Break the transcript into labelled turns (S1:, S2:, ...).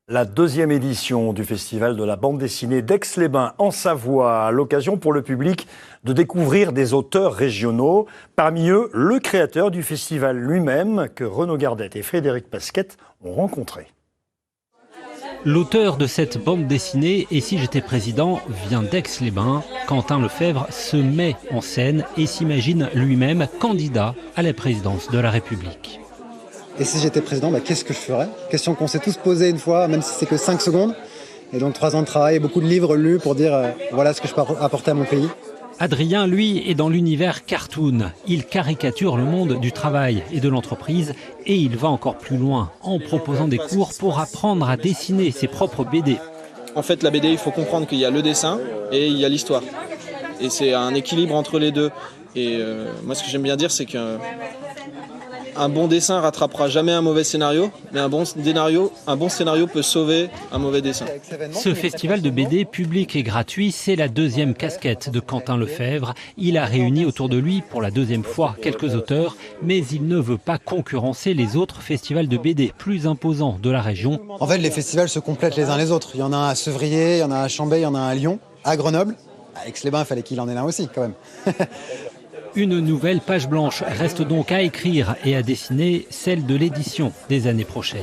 S1: La deuxième édition du Festival de la bande dessinée d'Aix-les-Bains en Savoie, l'occasion pour le public de découvrir des auteurs régionaux. Parmi eux, le créateur du festival lui-même, que Renaud Gardette et Frédéric Pasquette ont rencontré.
S2: L'auteur de cette bande dessinée, Et si j'étais président, vient d'Aix-les-Bains. Quentin Lefebvre se met en scène et s'imagine lui-même candidat à la présidence de la République.
S3: Et si j'étais président, qu'est-ce que je ferais? Question qu'on s'est tous posée une fois, même si c'est que 5 secondes. Et donc 3 ans de travail et beaucoup de livres lus pour dire voilà ce que je peux apporter à mon pays.
S2: Adrien, lui, est dans l'univers cartoon. Il caricature le monde du travail et de l'entreprise et il va encore plus loin en proposant des cours pour apprendre à dessiner ses propres BD.
S4: En fait, la BD, il faut comprendre qu'il y a le dessin et il y a l'histoire. Et c'est un équilibre entre les deux. Et moi, ce que j'aime bien dire, c'est qu'un bon dessin rattrapera jamais un mauvais scénario, mais un bon scénario peut sauver un mauvais dessin.
S2: Ce festival de BD public et gratuit, c'est la deuxième casquette de Quentin Lefebvre. Il a réuni autour de lui pour la deuxième fois quelques auteurs, mais il ne veut pas concurrencer les autres festivals de BD plus imposants de la région.
S3: En fait, les festivals se complètent les uns les autres. Il y en a un à Sevrier, il y en a un à Chambay, il y en a un à Lyon, à Grenoble. À Aix-les-Bains, il fallait qu'il en ait un aussi quand même.
S2: Une nouvelle page blanche reste donc à écrire et à dessiner, celle de l'édition des années prochaines.